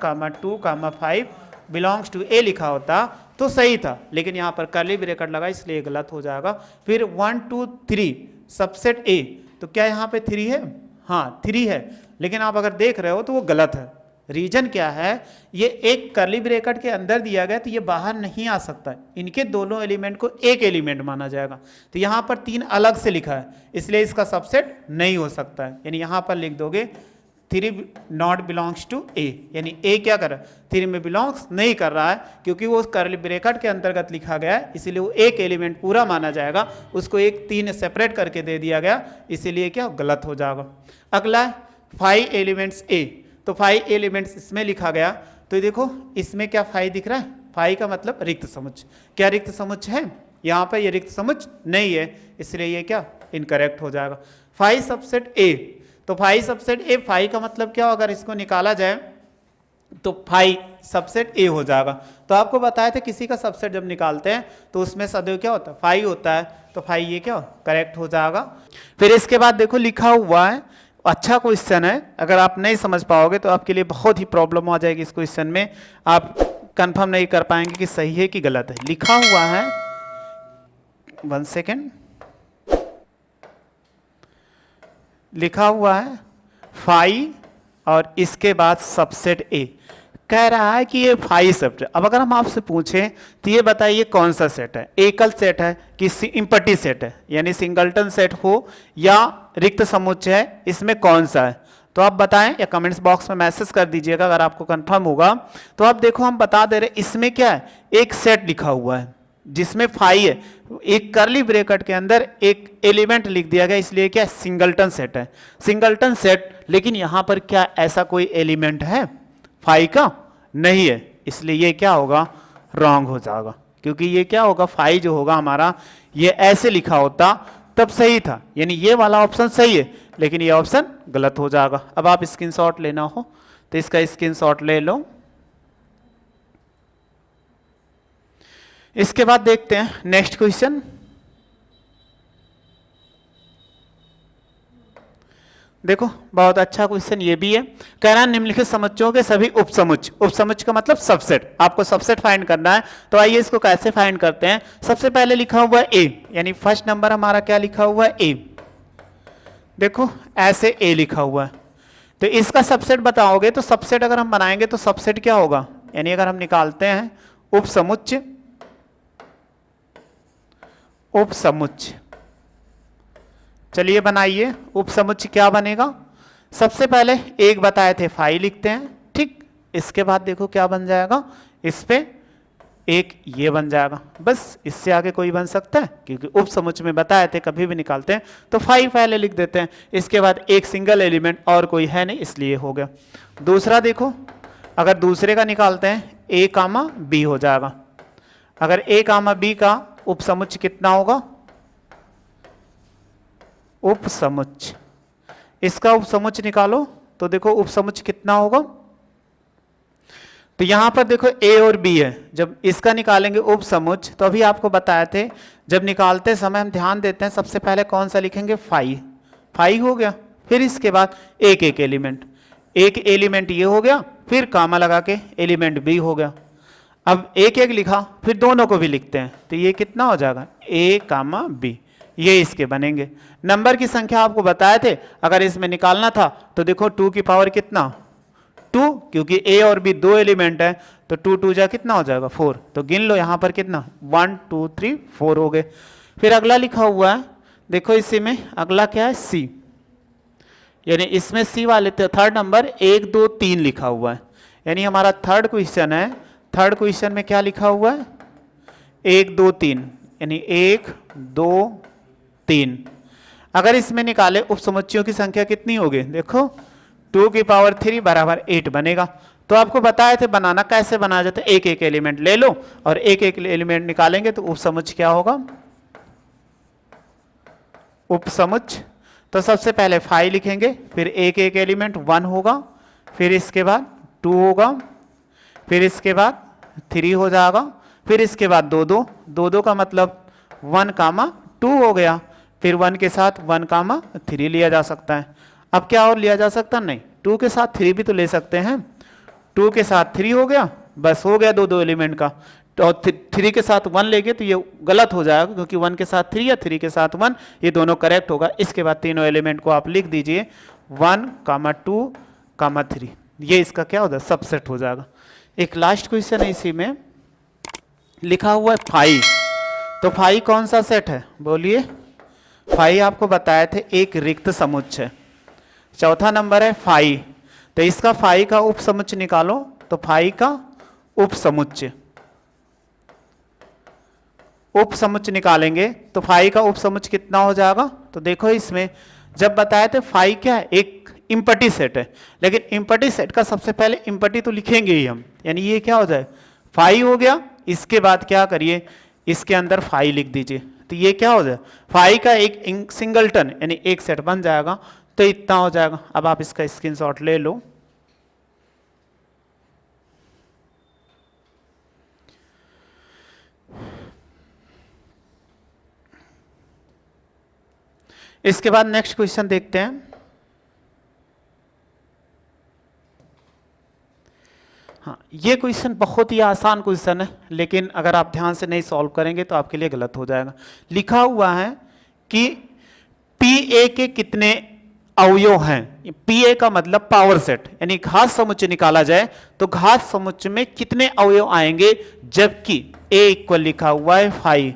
2 5 बिलोंग्स टू ए लिखा होता तो सही था, लेकिन यहाँ पर कर्ली ब्रैकेट लगा इसलिए गलत हो जाएगा। फिर 1 2 3 सबसेट ए, तो क्या यहाँ पे 3 है, हाँ 3 है, लेकिन आप अगर देख रहे हो तो वो गलत है। रीजन क्या है, ये एक कर्ली ब्रैकेट के अंदर दिया गया तो ये बाहर नहीं आ सकता, इनके दोनों एलिमेंट को एक एलिमेंट माना जाएगा, तो यहाँ पर 3 अलग से लिखा है, इसलिए इसका सबसेट नहीं हो सकता है। यानी यहाँ पर लिख दोगे 3 नॉट बिलोंग्स टू ए, यानी ए क्या कर रहा है, 3 में बिलोंग्स नहीं कर रहा है, क्योंकि वो कर्ली ब्रैकेट के अंतर्गत लिखा गया है, इसीलिए वो एक एलिमेंट पूरा माना जाएगा, उसको एक 3 सेपरेट करके दे दिया गया, इसीलिए क्या गलत हो जाएगा। अगला 5 एलिमेंट्स ए, तो 5 एलिमेंट्स इसमें लिखा गया, तो देखो इसमें क्या 5 दिख रहा है, 5 का मतलब रिक्त समुच्चय, क्या रिक्त समुच्चय है, यहाँ पर ये रिक्त समुच्चय नहीं है, इसलिए ये क्या इनकरेक्ट हो जाएगा। 5 सबसेट ए, तो 5 सबसेट ए, 5 का मतलब क्या, अगर इसको निकाला जाए तो 5 सबसेट ए हो जाएगा। तो आपको बताया था किसी का सबसेट जब निकालते हैं तो उसमें सदैव क्या होता है, 5 होता है, तो 5 ये क्या करेक्ट हो जाएगा। फिर इसके बाद देखो लिखा हुआ है, अच्छा क्वेश्चन है, अगर आप नहीं समझ पाओगे तो आपके लिए बहुत ही प्रॉब्लम आ जाएगी इस क्वेश्चन में, आप कंफर्म नहीं कर पाएंगे कि सही है कि गलत है। लिखा हुआ है, 1 सेकेंड, लिखा हुआ है 5 और इसके बाद सबसेट ए, कह रहा है कि ये 5 सेट है। अब अगर हम आपसे पूछें तो ये बताइए कौन सा सेट है, एकल सेट है कि इम्पटी सेट है, यानी सिंगलटन सेट हो या रिक्त समुच्चय है, इसमें कौन सा है, तो आप बताएं या कमेंट्स बॉक्स में मैसेज कर दीजिएगा अगर आपको कंफर्म होगा। तो आप देखो हम बता दे रहे, इसमें क्या है, एक सेट लिखा हुआ है जिसमें 5 है, एक कर्ली ब्रैकेट के अंदर एक एलिमेंट लिख दिया गया, इसलिए क्या सिंगलटन सेट है, सिंगलटन सेट, लेकिन यहाँ पर क्या ऐसा कोई एलिमेंट है 5 का, नहीं है, इसलिए ये क्या होगा, रॉन्ग हो जाएगा। क्योंकि ये क्या होगा, फाई जो होगा हमारा ये ऐसे लिखा होता तब सही था, यानी ये वाला ऑप्शन सही है, लेकिन ये ऑप्शन गलत हो जाएगा। अब आप स्क्रीनशॉट लेना हो तो इसका स्क्रीनशॉट ले लो। इसके बाद देखते हैं नेक्स्ट क्वेश्चन। देखो बहुत अच्छा क्वेश्चन ये भी है। कह रहा है निम्नलिखित समुच्चयों के सभी उपसमुच्चय, उपसमुच्चय का मतलब सबसेट, आपको सबसेट फाइंड करना है। तो आइए इसको कैसे फाइंड करते हैं। सबसे पहले लिखा हुआ है ए, यानी फर्स्ट नंबर हमारा क्या लिखा हुआ है, ए। देखो ऐसे ए लिखा हुआ है, तो इसका सबसेट बताओगे तो सबसेट अगर हम बनाएंगे तो सबसेट क्या होगा, यानी अगर हम निकालते हैं उपसमुच्चय, उपसमुच्चय, चलिए बनाइए उपसमुच्चय क्या बनेगा। सबसे पहले एक बताए थे फाई लिखते हैं, ठीक। इसके बाद देखो क्या बन जाएगा, इस पे एक ये बन जाएगा, बस इससे आगे कोई बन सकता है, क्योंकि उपसमुच्चय में बताए थे कभी भी निकालते हैं तो फाई पहले लिख देते हैं। इसके बाद एक सिंगल एलिमेंट और कोई है नहीं, इसलिए हो गया। दूसरा देखो, अगर दूसरे का निकालते हैं ए कामा बी हो जाएगा। अगर ए कामा बी का उपसमुच्चय कितना होगा, उपसमुच्चय, इसका उपसमुच्चय निकालो तो देखो उपसमुच्चय कितना होगा। तो यहां पर देखो ए और बी है, जब इसका निकालेंगे उपसमुच्चय तो अभी आपको बताए थे जब निकालते समय हम ध्यान देते हैं सबसे पहले कौन सा लिखेंगे, फाई। फाई हो गया, फिर इसके बाद एक एक एलिमेंट, एक एलिमेंट ये हो गया, फिर कामा लगा के एलिमेंट बी हो गया। अब एक एक लिखा, फिर दोनों को भी लिखते हैं तो ये कितना हो जाएगा, ए कामा बी, ये इसके बनेंगे। नंबर की संख्या आपको बताए थे, अगर इसमें निकालना था तो देखो 2 की पावर कितना, 2, क्योंकि ए और बी दो एलिमेंट है तो 2 2 जा कितना हो जाएगा 4, तो गिन लो यहां पर कितना 1 2 3 4 हो गए। फिर अगला लिखा हुआ है, देखो इसी में अगला क्या है, सी, यानी इसमें सी वाले थर्ड नंबर 1 2 3 लिखा हुआ है, यानी हमारा थर्ड क्वेश्चन है। थर्ड क्वेश्चन में क्या लिखा हुआ है, 1 2 3, यानी 1 2 3। अगर इसमें निकाले उपसमुच्चयों की संख्या कितनी होगी, देखो 2 की पावर 3 बराबर 8 बनेगा। तो आपको बताए थे बनाना कैसे बनाया जाता है, एक एक एलिमेंट ले लो और एक एक एलिमेंट निकालेंगे तो उपसमुच्चय क्या होगा, उपसमुच्चय। तो सबसे पहले 5 लिखेंगे, फिर एक एक एलिमेंट 1 होगा, फिर इसके बाद 2 होगा, फिर इसके बाद 3 हो जाएगा, फिर इसके बाद 2 2, 2 2 का मतलब 1 कामा 2 हो गया, फिर 1 के साथ 1 कामा 3 लिया जा सकता है। अब क्या और लिया जा सकता, नहीं 2 के साथ 3 भी तो ले सकते हैं, 2 के साथ 3 हो गया, बस हो गया दो दो एलिमेंट का। और 3 के साथ 1 लेंगे तो ये गलत हो जाएगा, क्योंकि 1 के साथ 3 या 3 के साथ 1, ये दोनों करेक्ट होगा। इसके बाद तीनों एलिमेंट को आप लिख दीजिए 1 कामा 2 कामा 3, ये इसका क्या होगा, सबसेट हो जाएगा। एक लास्ट क्वेश्चन है, इसी में लिखा हुआ है फाई। तो फाई कौन सा सेट है, बोलिए। फाई आपको बताए थे एक रिक्त समुच्चय। चौथा नंबर है फाई, तो इसका फाई का उपसमुच्चय निकालो, तो फाई का उपसमुच्चय, उपसमुच्चय निकालेंगे तो फाई का उपसमुच्चय कितना हो जाएगा। तो देखो इसमें जब बताए थे फाई क्या है, एक इम्पटी सेट है, लेकिन इम्पटी सेट का सबसे पहले इम्पटी तो लिखेंगे ही हम, यानी ये क्या हो जाए, फाई हो गया। इसके बाद क्या करिए, इसके अंदर फाई लिख दीजिए, तो ये क्या हो जाए, फाई का एक सिंगलटन यानी एक सेट बन जाएगा, तो इतना हो जाएगा। अब आप इसका स्क्रीनशॉट ले लो। इसके बाद नेक्स्ट क्वेश्चन देखते हैं। हाँ, ये क्वेश्चन बहुत ही आसान क्वेश्चन है, लेकिन अगर आप ध्यान से नहीं सॉल्व करेंगे तो आपके लिए गलत हो जाएगा। लिखा हुआ है कि पी ए के कितने अवयव हैं। पी ए का मतलब पावर सेट, यानी घात समुच्चय निकाला जाए तो घात समुच्चय में कितने अवयव आएंगे, जबकि ए इक्वल लिखा हुआ है 5।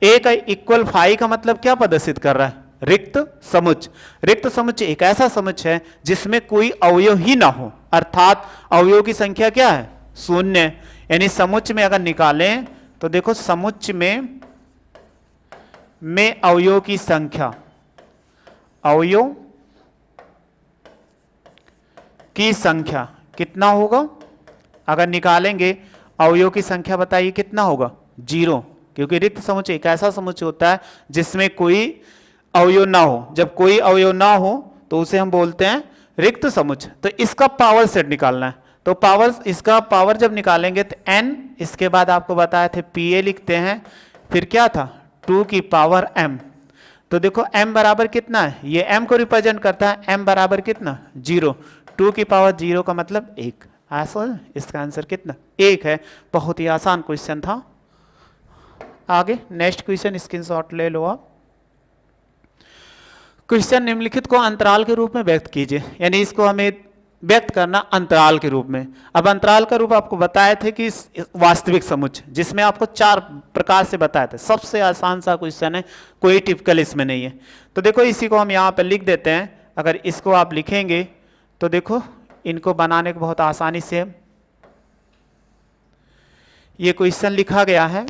ए का इक्वल 5 का मतलब क्या प्रदर्शित कर रहा है, रिक्त समुच्चय। रिक्त समुच्चय एक ऐसा समुच्चय है जिसमें कोई अवयव ही ना हो, अर्थात अवयव की संख्या क्या है, 0। यानी समुच्चय में अगर निकालें तो देखो समुच्चय में अवयव की संख्या, अवयव की संख्या कितना होगा, अगर निकालेंगे अवयव की संख्या बताइए कितना होगा, जीरो, क्योंकि रिक्त समुच्चय एक ऐसा समुच्चय होता है जिसमें कोई अवयव ना हो। जब कोई अवयव ना हो तो उसे हम बोलते हैं रिक्त समुच्चय। तो इसका पावर सेट निकालना है, तो पावर, इसका पावर जब निकालेंगे तो n, इसके बाद आपको बताए थे pa लिखते हैं, फिर क्या था 2 की पावर m। तो देखो m बराबर कितना है, ये m को रिप्रेजेंट करता है, m बराबर कितना 0, 2 की पावर 0 का मतलब 1। ऐसा इसका आंसर कितना 1 है। बहुत ही आसान क्वेश्चन था। आगे नेक्स्ट क्वेश्चन स्क्रीनशॉट ले लो आप। क्वेश्चन निम्नलिखित को अंतराल के रूप में व्यक्त कीजिए, यानी इसको हमें व्यक्त करना अंतराल के रूप में। अब अंतराल का रूप आपको बताए थे कि वास्तविक समुच्चय, जिसमें आपको 4 प्रकार से बताए थे। सबसे आसान सा क्वेश्चन है, कोई टिपिकल इसमें नहीं है। तो देखो इसी को हम यहाँ पे लिख देते हैं। अगर इसको आप लिखेंगे तो देखो इनको बनाने को बहुत आसानी से ये क्वेश्चन लिखा गया है,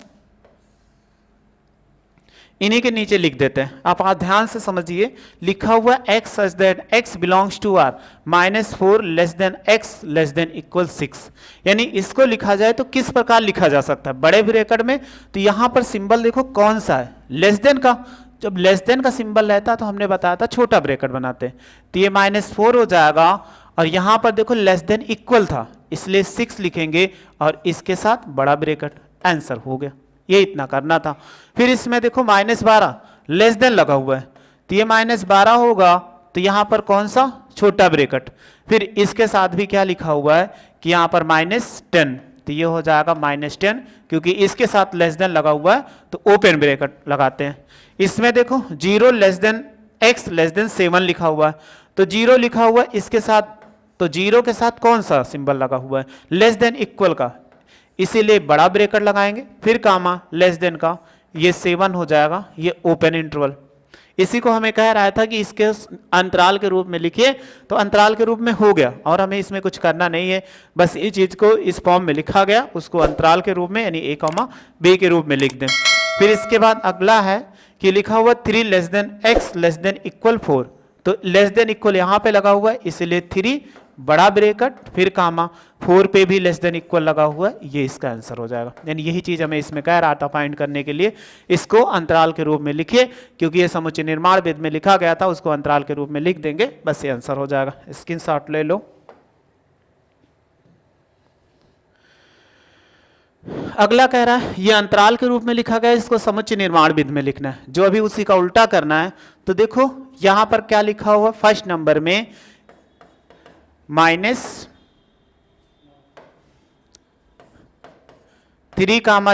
इन्हीं के नीचे लिख देते हैं। आप ध्यान से समझिए, लिखा हुआ x such that x belongs to r -4 less than x less than equal 6, यानी इसको लिखा जाए तो किस प्रकार लिखा जा सकता है बड़े ब्रैकेट में। तो यहां पर सिंबल देखो कौन सा है, लेस देन का। जब लेस देन का सिंबल रहता है तो हमने बताया था छोटा ब्रैकेट बनाते हैं, तो ये -4 हो जाएगा। और यहां पर देखो लेस देन इक्वल था, इसलिए 6 लिखेंगे और इसके साथ बड़ा ब्रैकेट, आंसर हो गया। ये इतना करना था। फिर इसमें देखो -12 लेस देन लगा हुआ है, तो ये -12 होगा, तो यहां पर कौन सा छोटा ब्रैकेट। फिर इसके साथ भी क्या लिखा हुआ है कि यहां पर -10, तो ये हो जाएगा -10, क्योंकि इसके साथ लेस देन लगा हुआ है तो ओपन ब्रैकेट लगाते हैं। इसमें देखो 0 less than x less then 7 लिखा हुआ है, तो 0 लिखा हुआ है इसके साथ, तो 0 के साथ कौन सा सिंबल लगा हुआ है, लेस देन इक्वल का, इसीलिए बड़ा ब्रैकेट लगाएंगे। फिर कामा लेस देन का, ये 7 हो जाएगा, ये ओपन इंटरवल। इसी को हमें कह रहा था कि इसके अंतराल के रूप में लिखिए, तो अंतराल के रूप में हो गया और हमें इसमें कुछ करना नहीं है, बस ये चीज को इस फॉर्म में लिखा गया, उसको अंतराल के रूप में यानी a, b के रूप में लिख दें। फिर इसके बाद अगला है कि लिखा हुआ 3 less than x less than equal 4, तो लेस देन इक्वल यहाँ पे लगा हुआ है, इसलिए 3 बड़ा ब्रैकेट, फिर कामा 4 पे भी लेस देन इक्वल लगा हुआ है, ये इसका आंसर हो जाएगा। यानी यही चीज हमें इसमें कह रहा था फाइंड करने के लिए, इसको अंतराल के रूप में लिखिए, क्योंकि ये समुच्चय निर्माण वेद में लिखा गया था, उसको अंतराल के रूप में लिख देंगे, बस ये आंसर हो जाएगा। स्क्रीनशॉट ले लो। अगला कह रहा है ये अंतराल के रूप में लिखा गया, इसको समुच्चय निर्माण विधि में लिखना है, जो अभी उसी का उल्टा करना है। तो देखो यहां पर क्या लिखा हुआ, फर्स्ट नंबर में -3,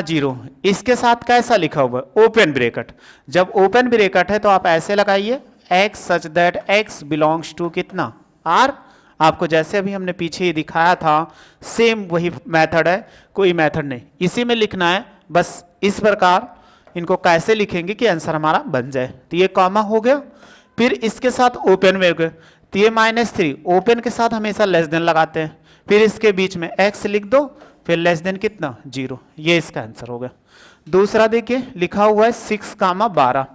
0, इसके साथ कैसा लिखा हुआ है, ओपन ब्रैकेट। जब ओपन ब्रैकेट है तो आप ऐसे लगाइए, x such that x belongs to कितना r। आपको जैसे अभी हमने पीछे ही दिखाया था, सेम वही मेथड है, कोई मेथड नहीं, इसी में लिखना है। बस इस प्रकार इनको कैसे लिखेंगे कि आंसर हमारा बन जाए। तो ये कॉमा हो गया, फिर इसके साथ ओपन ब्रैकेट, तो ये -3, ओपन के साथ हमेशा लेस देन लगाते हैं, फिर इसके बीच में x लिख दो, फिर लेस देन कितना 0, ये इसका आंसर हो गया। दूसरा देखिए लिखा हुआ है 6, 12,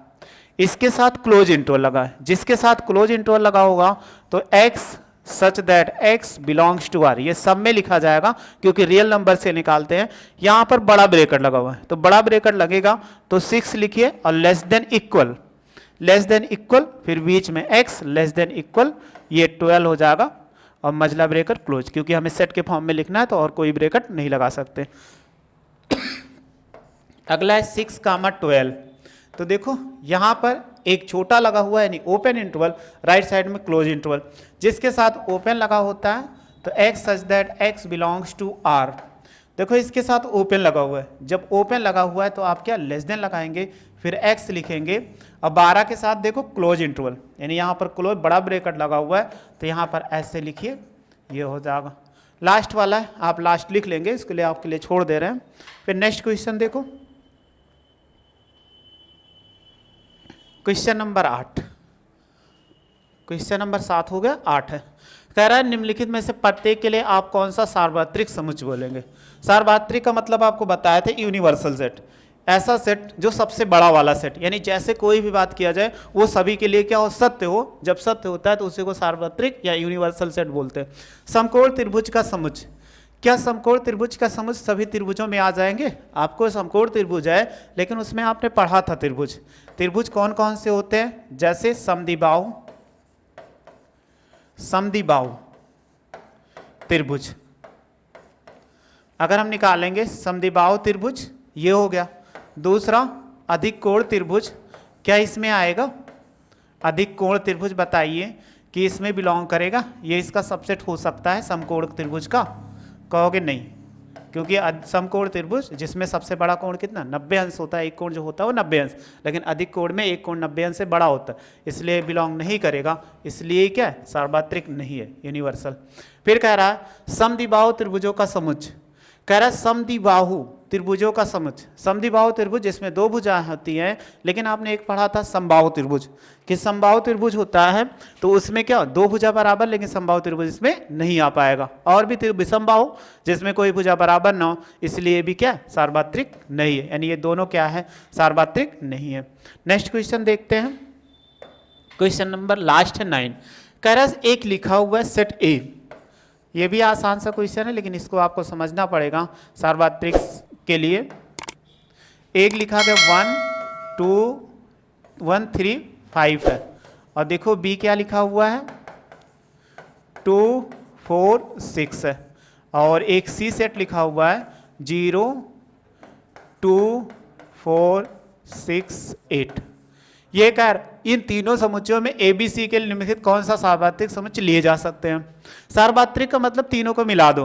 इसके साथ क्लोज इंटरवल लगा है, जिसके साथ क्लोज इंटरवल लगा होगा तो x such that x belongs to r, ये सब में लिखा जाएगा क्योंकि रियल नंबर से निकालते हैं। यहां पर बड़ा ब्रैकेट लगा हुआ है, तो बड़ा ब्रैकेट लगेगा, तो 6 लिखिए और लेस देन इक्वल, फिर बीच में x लेस देन इक्वल, ये 12 हो जाएगा, और मजला ब्रैकेट क्लोज, क्योंकि हमें सेट के फॉर्म में लिखना है तो और कोई ब्रैकेट नहीं लगा सकते। अगला है 6, 12, तो देखो यहां पर एक छोटा लगा हुआ है यानी ओपन इंटरवल, राइट साइड में क्लोज इंटरवल, जिसके साथ ओपन लगा होता है तो x such that x belongs to r। देखो इसके साथ ओपन लगा हुआ है, जब ओपन लगा हुआ है तो आप क्या लेस देन लगाएंगे, फिर x लिखेंगे, और 12 के साथ देखो क्लोज इंटरवल, यानी यहाँ पर क्लोज बड़ा ब्रैकेट लगा हुआ है, तो यहाँ पर ऐसे लिखिए, ये हो जाएगा। लास्ट वाला है, आप लास्ट लिख लेंगे, इसके लिए आपके लिए छोड़ दे रहे हैं। फिर नेक्स्ट क्वेश्चन देखो, क्वेश्चन नंबर 8, क्वेश्चन नंबर 7 हो गया, 8 है। कह रहा है निम्नलिखित में से प्रत्येक के लिए आप कौन सा सार्वत्रिक समुच्चय बोलेंगे। सार्वत्रिक का मतलब आपको बताया था यूनिवर्सल सेट, ऐसा सेट जो सबसे बड़ा वाला सेट, यानी जैसे कोई भी बात किया जाए वो सभी के लिए क्या हो, सत्य हो। जब सत्य होता है तो उसी को सार्वत्रिक या यूनिवर्सल सेट बोलते हैं। समकोण त्रिभुज का समुच्चय क्या समकोण त्रिभुज का समुच्चय सभी त्रिभुजों में आ जाएंगे? आपको समकोण त्रिभुज है, लेकिन उसमें आपने पढ़ा था त्रिभुज। त्रिभुज कौन कौन से होते हैं? जैसे समद्विबाहु, समद्विबाहु त्रिभुज। अगर हम निकालेंगे समद्विबाहु त्रिभुज, ये हो गया। दूसरा अधिक कोण त्रिभुज, क्या इसमें आएगा? अधिक कोण त्रिभुज बताइए कि इसमें बिलोंग करेगा? ये इसका सबसेट हो सकता है समकोण त्रिभुज का? कहोगे नहीं, क्योंकि समकोण त्रिभुज जिसमें सबसे बड़ा कोण कितना 90 अंश होता है, एक कोण जो होता है वो 90 अंश, लेकिन अधिक कोण में एक कोण 90 अंश से बड़ा होता है, इसलिए बिलोंग नहीं करेगा। इसलिए क्या है? सार्वत्रिक नहीं है, यूनिवर्सल। फिर कह रहा है समद्विबाहु त्रिभुजों का समुच्चय। कह रहा है समद्विबाहु त्रिभुजों का समुच्चय। समद्विबाहु त्रिभुज जिसमें दो भुजाएं होती हैं, लेकिन आपने एक पढ़ा था समबाहु त्रिभुज, कि समबाहु त्रिभुज होता है तो उसमें क्या दो भुजा बराबर, लेकिन समबाहु त्रिभुज इसमें नहीं आ पाएगा। और भी विषमबाहु जिसमें कोई भुजा बराबर ना हो, इसलिए भी क्या सार्वत्रिक नहीं है, यानी ये दोनों क्या है? सार्वत्रिक नहीं है। नेक्स्ट क्वेश्चन देखते हैं, क्वेश्चन नंबर लास्ट है 9। कह रहा है एक लिखा हुआ है सेट ए। ये भी आसान सा क्वेश्चन है, लेकिन इसको आपको समझना पड़ेगा सार्वत्रिक के लिए। एक लिखा गया 1 2 1 3 5 है, और देखो बी क्या लिखा हुआ है 2 4 6 है, और एक सी सेट लिखा हुआ है 0 2 4 6 8। ये कह इन तीनों समुच्चयों में ABC के निम्नलिखित कौन सा सार्वत्रिक समुच्चय लिए जा सकते हैं? सार्वत्रिक का मतलब तीनों को मिला दो।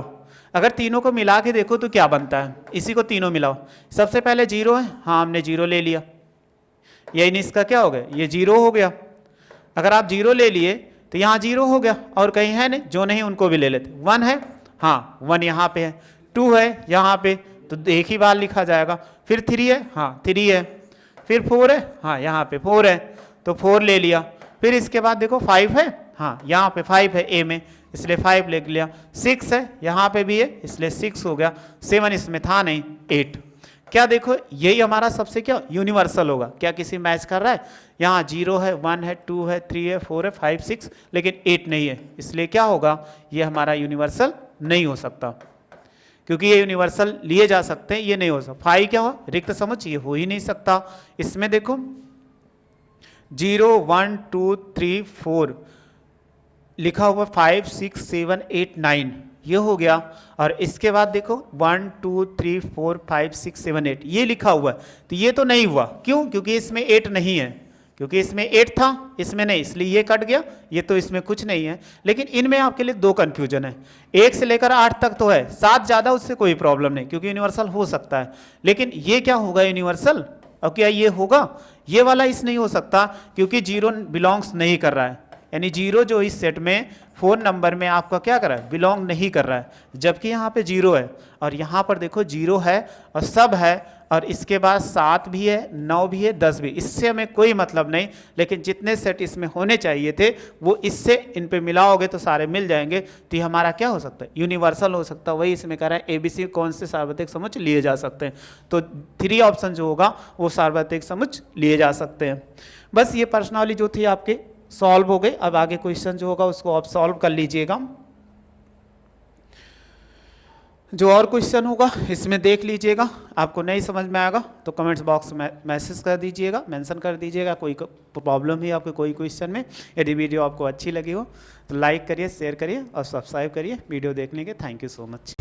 अगर तीनों को मिला के देखो तो क्या बनता है? इसी को तीनों मिलाओ। सबसे पहले 0 है, हाँ हमने 0 ले लिया, यही इसका क्या हो गया? ये 0 हो गया। अगर आप 0 ले लिए तो यहाँ 0 हो गया, और कहीं है नहीं, जो नहीं उनको भी ले लेते। 1 है, हाँ 1 यहाँ पे है। 2 है यहाँ पे, तो एक ही बार लिखा जाएगा। फिर 3 है, हाँ 3 है। फिर 4 है, हाँ यहाँ पे 4 है, तो 4 ले लिया। फिर इसके बाद देखो 5 है, हाँ यहाँ पे 5 है ए में, इसलिए 5 ले लिया। 6 है, यहाँ पे भी है, इसलिए 6 हो गया। 7 इसमें था नहीं, 8। क्या देखो यही हमारा सबसे क्या यूनिवर्सल होगा? क्या किसी मैच कर रहा है? यहाँ 0 है, 1 है, 2 है, 3 है, 4 है, 5 6, लेकिन 8 नहीं है, इसलिए क्या होगा? ये हमारा यूनिवर्सल नहीं हो सकता, क्योंकि ये यूनिवर्सल लिए जा सकते हैं, ये नहीं हो सकता। 5 क्या हो? रिक्त समुच्चय, ये हो ही नहीं सकता। इसमें देखो 0 1 2 3 4 लिखा हुआ 5 6 7 8 9, ये हो गया। और इसके बाद देखो 1 2 3 4 5 6 7 8 ये लिखा हुआ है, तो ये तो नहीं हुआ। क्यों? क्योंकि इसमें 8 नहीं है, क्योंकि इसमें 8 था, इसमें नहीं, इसलिए ये कट गया। ये तो इसमें कुछ नहीं है। लेकिन इनमें आपके लिए 2 कंफ्यूजन है। 1 से लेकर 8 तक तो है, 7 ज़्यादा उससे कोई प्रॉब्लम नहीं, क्योंकि यूनिवर्सल हो सकता है। लेकिन ये क्या होगा यूनिवर्सल? और क्या ये होगा? ये वाला इस नहीं हो सकता, क्योंकि 0 बिलोंग्स नहीं कर रहा है, यानी 0 जो इस सेट में 4 नंबर में आपका क्या कर रहा है? बिलोंग नहीं कर रहा है। जबकि यहाँ पे 0 है, और यहाँ पर देखो 0 है और सब है, और इसके बाद 7 भी है, 9 भी है, 10 भी। इससे हमें कोई मतलब नहीं, लेकिन जितने सेट इसमें होने चाहिए थे वो इससे इन पे मिलाओगे तो सारे मिल जाएंगे। तो ये हमारा क्या हो सकता है? यूनिवर्सल हो सकता है। वही इसमें कह रहा है ABC कौन से सार्वत्रिक समुच्चय लिए जा सकते हैं, तो 3 ऑप्शन जो होगा वो सार्वत्रिक समुच्चय लिए जा सकते हैं। बस ये प्रश्नावली जो थी आपके सॉल्व हो गई। अब आगे क्वेश्चन जो होगा उसको आप सॉल्व कर लीजिएगा। जो और क्वेश्चन होगा इसमें देख लीजिएगा, आपको नहीं समझ में आएगा तो कमेंट्स बॉक्स में मैसेज कर दीजिएगा, मेंशन कर दीजिएगा कोई प्रॉब्लम है आपको कोई क्वेश्चन में। यदि वीडियो आपको अच्छी लगी हो तो लाइक करिए, शेयर करिए और सब्सक्राइब करिए। वीडियो देखने के थैंक यू सो मच।